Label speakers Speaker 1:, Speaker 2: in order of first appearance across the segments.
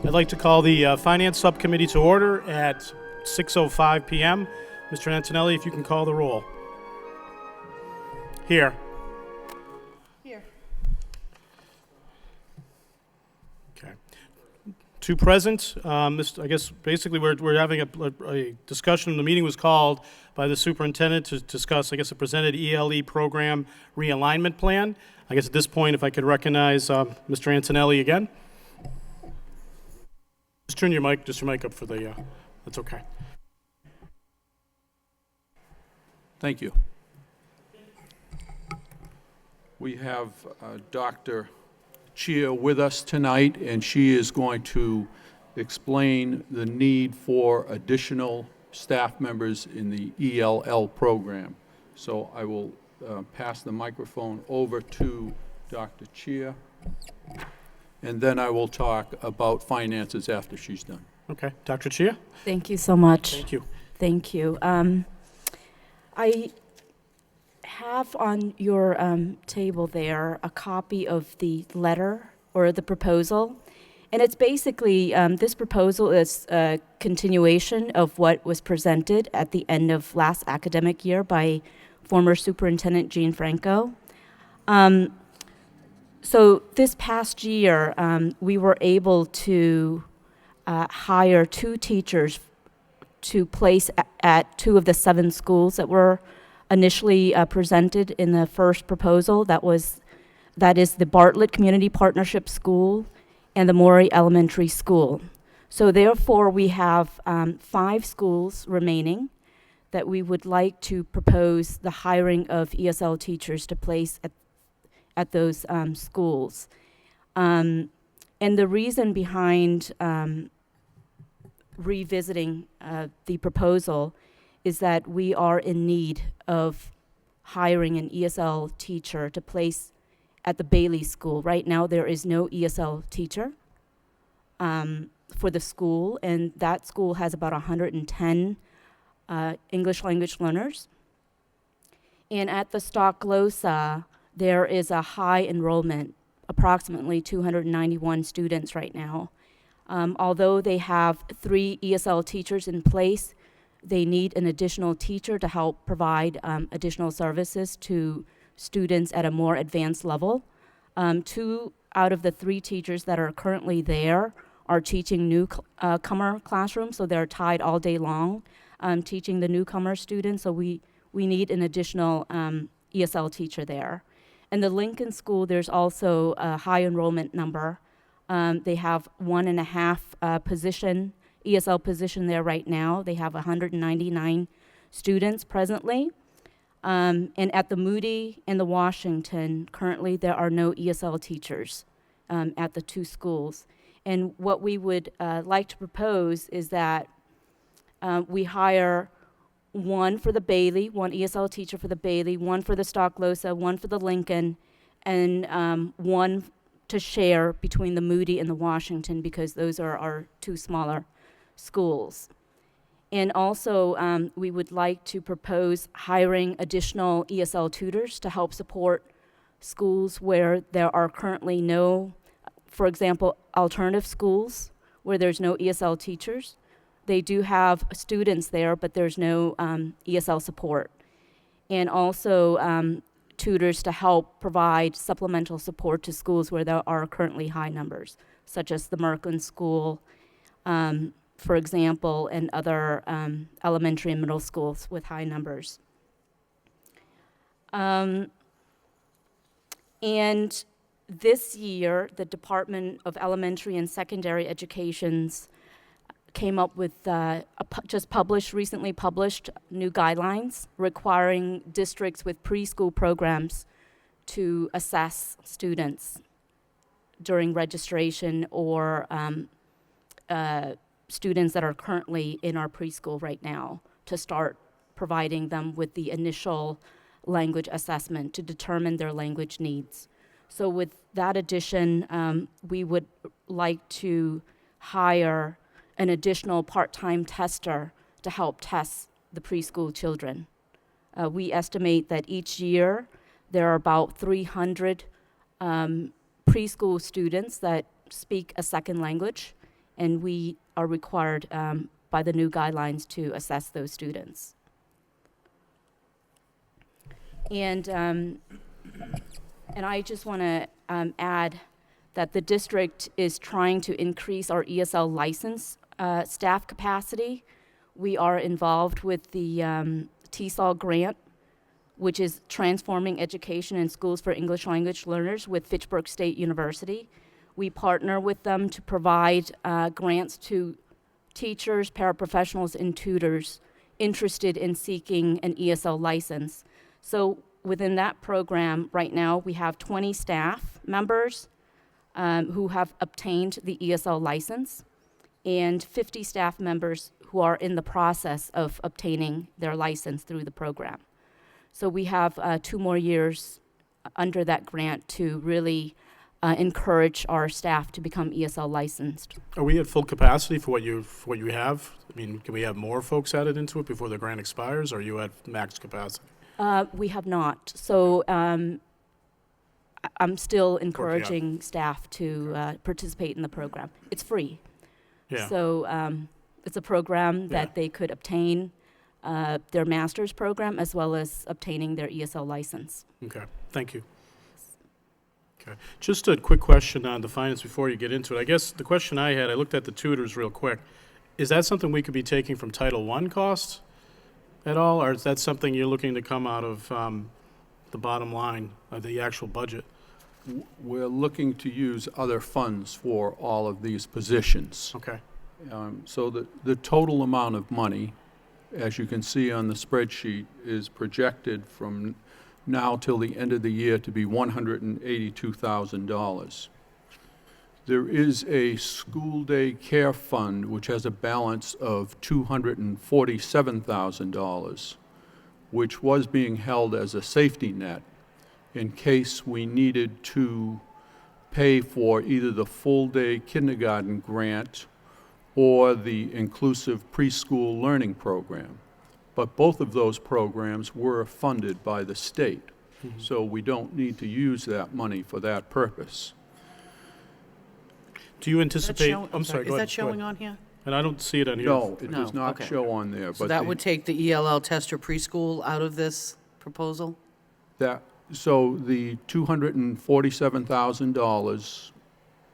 Speaker 1: I'd like to call the Finance Subcommittee to order at 6:05 p.m. Mr. Antonelli, if you can call the roll. Here. Okay. Two present. I guess basically we're having a discussion. The meeting was called by the superintendent to discuss, I guess, a presented ELE program realignment plan. I guess at this point, if I could recognize Mr. Antonelli again. Just turn your mic up for the, that's okay.
Speaker 2: Thank you. We have Dr. Chia with us tonight, and she is going to explain the need for additional staff members in the ELL program. So I will pass the microphone over to Dr. Chia, and then I will talk about finances after she's done.
Speaker 1: Okay, Dr. Chia?
Speaker 3: Thank you so much.
Speaker 1: Thank you.
Speaker 3: Thank you. I have on your table there a copy of the letter or the proposal. And it's basically, this proposal is a continuation of what was presented at the end of last academic year by former Superintendent Jean Franco. So this past year, we were able to hire 2 teachers to place at 2 of the 7 schools that were initially presented in the first proposal. That is the Bartlett Community Partnership School and the Morey Elementary School. So therefore, we have 5 schools remaining that we would like to propose the hiring of ESL teachers to place at those schools. And the reason behind revisiting the proposal is that we are in need of hiring an ESL teacher to place at the Bailey School. Right now, there is no ESL teacher for the school, and that school has about 110 English language learners. And at the Stocklosa, there is a high enrollment, approximately 291 students right now. Although they have 3 ESL teachers in place, they need an additional teacher to help provide additional services to students at a more advanced level. 2 out of the 3 teachers that are currently there are teaching newcomer classrooms, so they're tied all day long teaching the newcomer students, so we need an additional ESL teacher there. In the Lincoln School, there's also a high enrollment number. They have 1.5 position, ESL position there right now. They have 199 students presently. And at the Moody and the Washington, currently there are no ESL teachers at the 2 schools. And what we would like to propose is that we hire 1 for the Bailey, 1 ESL teacher for the Bailey, 1 for the Stocklosa, 1 for the Lincoln, and 1 to share between the Moody and the Washington, because those are our 2 smaller schools. And also, we would like to propose hiring additional ESL tutors to help support schools where there are currently no, for example, alternative schools where there's no ESL teachers. They do have students there, but there's no ESL support. And also tutors to help provide supplemental support to schools where there are currently high numbers, such as the Merklin School, for example, and other elementary and middle schools with high numbers. And this year, the Department of Elementary and Secondary Education's came up with recently published new guidelines requiring districts with preschool programs to assess students during registration or students that are currently in our preschool right now, to start providing them with the initial language assessment to determine their language needs. So with that addition, we would like to hire an additional part-time tester to help test the preschool children. We estimate that each year there are about 300 preschool students that speak a second language, and we are required by the new guidelines to assess those students. And I just want to add that the district is trying to increase our ESL license staff capacity. We are involved with the TESOL grant, which is Transforming Education in Schools for English Language Learners with Fitchburg State University. We partner with them to provide grants to teachers, paraprofessionals, and tutors interested in seeking an ESL license. So within that program, right now, we have 20 staff members who have obtained the ESL license, and 50 staff members who are in the process of obtaining their license through the program. So we have 2 more years under that grant to really encourage our staff to become ESL licensed.
Speaker 1: Are we at full capacity for what you have? I mean, can we have more folks added into it before the grant expires, or are you at max capacity?
Speaker 3: We have not. So I'm still encouraging staff to participate in the program. It's free.
Speaker 1: Yeah.
Speaker 3: So it's a program that they could obtain their master's program as well as obtaining their ESL license.
Speaker 1: Okay, thank you. Okay, just a quick question on the finance before you get into it. I guess the question I had, I looked at the tutors real quick. Is that something we could be taking from Title I costs at all, or is that something you're looking to come out of the bottom line of the actual budget?
Speaker 2: We're looking to use other funds for all of these positions.
Speaker 1: Okay.
Speaker 2: So the total amount of money, as you can see on the spreadsheet, is projected from now till the end of the year to be $182,000. There is a school day care fund which has a balance of $247,000, which was being held as a safety net in case we needed to pay for either the full-day kindergarten grant or the inclusive preschool learning program. But both of those programs were funded by the state, so we don't need to use that money for that purpose.
Speaker 1: Do you anticipate? I'm
Speaker 4: Is
Speaker 1: sorry. Go ahead,
Speaker 4: that showing on here?
Speaker 1: And I don't see it on here.
Speaker 2: No, it
Speaker 4: No,
Speaker 2: does not
Speaker 4: okay.
Speaker 2: show on there,
Speaker 4: So
Speaker 2: but
Speaker 4: that would take the ELL tester preschool out of this proposal?
Speaker 2: so the $247,000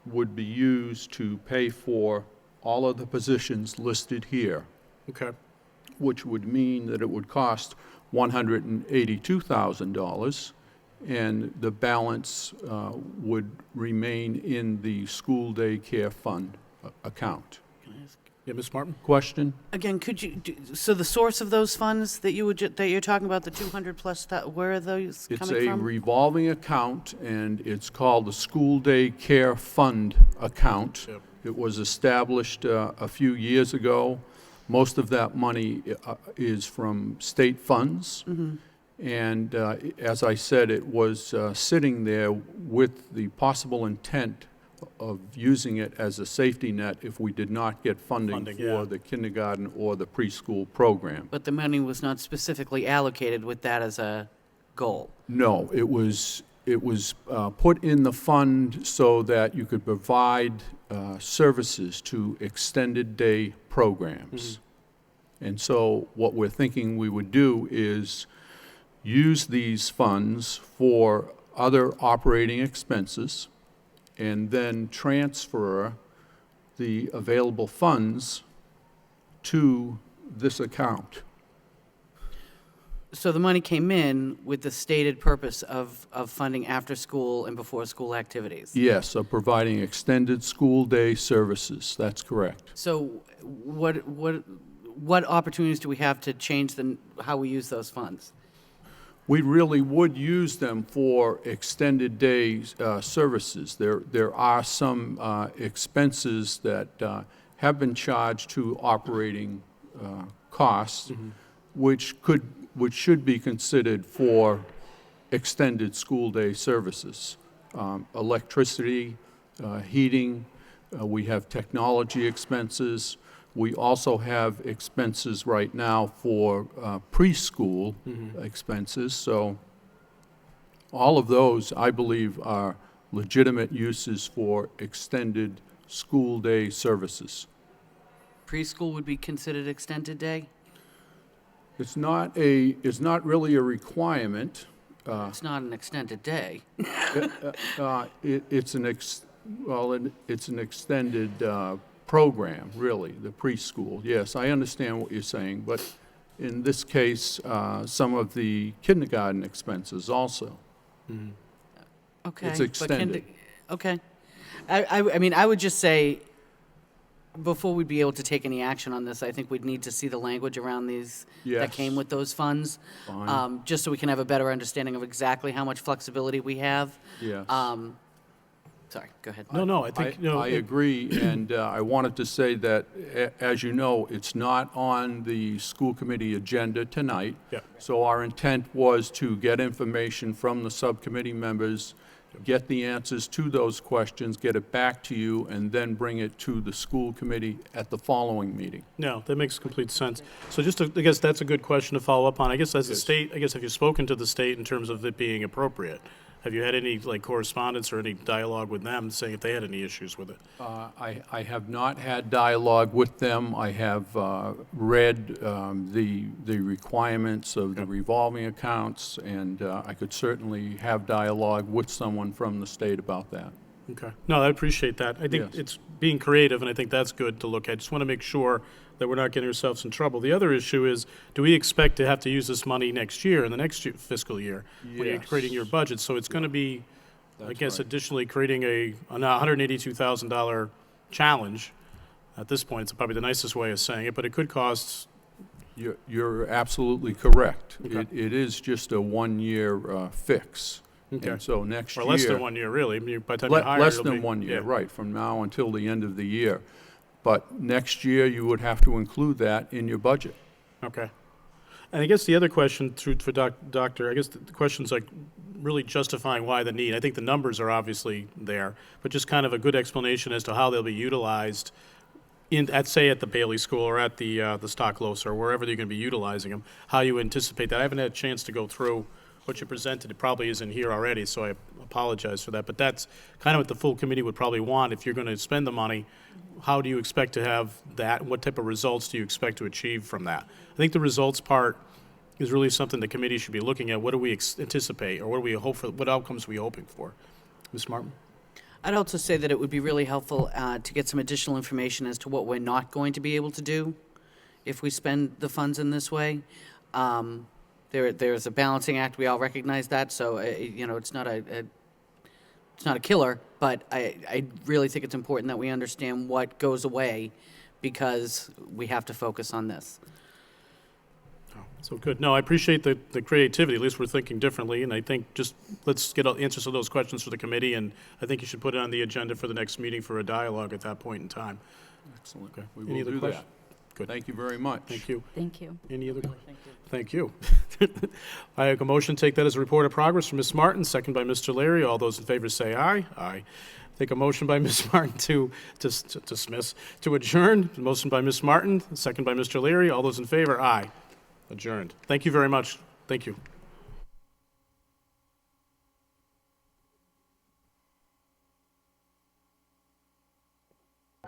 Speaker 2: would be used to pay for all of the positions listed here,
Speaker 1: Okay.
Speaker 2: which would mean that it would cost $182,000, and the balance would remain in the school day care fund account.
Speaker 1: Yeah, Ms. Martin?
Speaker 2: Question?
Speaker 4: Again, could you, so the source of those funds that you would, that you're talking about, the 200 plus, where are those
Speaker 2: It's
Speaker 4: coming
Speaker 2: a
Speaker 4: from?
Speaker 2: revolving account, and it's called the School Day Care Fund account.
Speaker 1: Yep.
Speaker 2: It was established a few years ago. Most of that money is from state funds. And as I said, it was sitting there with the possible intent of using it as a safety net if we did not get funding
Speaker 1: Funding,
Speaker 2: for
Speaker 1: yeah.
Speaker 2: the kindergarten or the preschool program.
Speaker 4: But the money was not specifically allocated with that as a goal.
Speaker 2: No, it was put in the fund so that you could provide services to extended day programs. And so what we're thinking we would do is use these funds for other operating expenses and then transfer the available funds to this account.
Speaker 4: So the money came in with the stated purpose of funding after-school and before-school activities?
Speaker 2: Yes, of providing extended school day services, that's correct.
Speaker 4: So what opportunities do we have to change how we use those funds?
Speaker 2: We really would use them for extended day services. There are some expenses that have been charged to operating costs, which should be considered for extended school day services. Electricity, heating, we have technology expenses. We also have expenses right now for preschool expenses. So all of those, I believe, are legitimate uses for extended school day services.
Speaker 4: Preschool would be considered extended day?
Speaker 2: It's not really a requirement.
Speaker 4: It's not an extended day.
Speaker 2: It's an extended program, really, the preschool. Yes, I understand what you're saying, but in this case, some of the kindergarten expenses also.
Speaker 4: Okay.
Speaker 2: It's
Speaker 4: but
Speaker 2: extended.
Speaker 4: Okay. I mean, I would just say, before we'd be able to take any action on this, I think we'd need to see the language around these that
Speaker 2: Yes.
Speaker 4: came with those funds.
Speaker 2: Fine.
Speaker 4: Just so we can have a better understanding of exactly how much flexibility we have.
Speaker 2: Yes.
Speaker 4: Sorry, go ahead.
Speaker 1: No, I think,
Speaker 2: I agree, and I wanted to say that, as you know, it's not on the school committee agenda tonight.
Speaker 1: Yeah.
Speaker 2: So our intent was to get information from the subcommittee members, get the answers to those questions, get it back to you, and then bring it to the school committee at the following meeting.
Speaker 1: no, that makes complete sense. So just, I guess that's a good question to follow up on. I guess as a
Speaker 2: Yes.
Speaker 1: state, I guess have you spoken to the state in terms of it being appropriate? Have you had any, like, correspondence or any dialogue with them saying if they had any issues with it?
Speaker 2: I have not had dialogue with them. I have read the requirements of the revolving accounts, and I could certainly have dialogue with someone from the state about that.
Speaker 1: Okay. No, I appreciate that. I think
Speaker 2: Yes.
Speaker 1: it's being creative, and I think that's good to look at. Just want to make sure that we're not getting ourselves in trouble. The other issue is, do we expect to have to use this money next year, in the next fiscal year, when you're
Speaker 2: Yes.
Speaker 1: creating your budget? So it's going to be, I
Speaker 2: That's
Speaker 1: guess,
Speaker 2: right.
Speaker 1: additionally creating a $182,000 challenge. At this point, it's probably the nicest way of saying it, but it could cost,
Speaker 2: You're absolutely correct.
Speaker 1: Okay.
Speaker 2: It is just a one-year fix.
Speaker 1: okay,
Speaker 2: And so next year.
Speaker 1: or less than 1 year, really. I mean, by the time you hire,
Speaker 2: Less
Speaker 1: it'll
Speaker 2: than
Speaker 1: be-
Speaker 2: 1 year,
Speaker 1: yeah.
Speaker 2: right, from now until the end of the year. But next year, you would have to include that in your budget.
Speaker 1: Okay. And I guess the other question for Doctor, I guess the question's like really justifying why the need. I think the numbers are obviously there, but just kind of a good explanation as to how they'll be utilized say, at the Bailey School or at the Stocklosa or wherever you're going to be utilizing them, how you anticipate that. I haven't had a chance to go through what you presented. It probably isn't here already, so I apologize for that. But that's kind of what the full committee would probably want. If you're going to spend the money, how do you expect to have that? What type of results do you expect to achieve from that? I think the results part is really something the committee should be looking at. What do we anticipate, or what do we hope for? What outcomes are we hoping for? Ms. Martin?
Speaker 4: I'd also say that it would be really helpful to get some additional information as to what we're not going to be able to do if we spend the funds in this way. There's a balancing act, we all recognize that, so, it's not a killer, but I really think it's important that we understand what goes away, because we have to focus on this.
Speaker 1: So good. No, I appreciate the creativity. At least we're thinking differently, and I think just let's get answers to those questions for the committee, and I think you should put it on the agenda for the next meeting for a dialogue at that point in time.
Speaker 2: Excellent.
Speaker 1: Okay.
Speaker 2: We
Speaker 1: Any
Speaker 2: will
Speaker 1: other
Speaker 2: do
Speaker 1: questions?
Speaker 2: that.
Speaker 1: Good.
Speaker 2: Thank you very much.
Speaker 1: Thank you.
Speaker 3: Thank you.
Speaker 1: Any other? Thank you. I have a motion, take that as a report of progress from Ms. Martin, second by Mr. Leary. All those in favor say aye. Aye. Take a motion by Ms. Martin to dismiss, to adjourn. Motion by Ms. Martin, second by Mr. Leary. All those in favor, aye. Adjourned. Thank you very much. Thank you.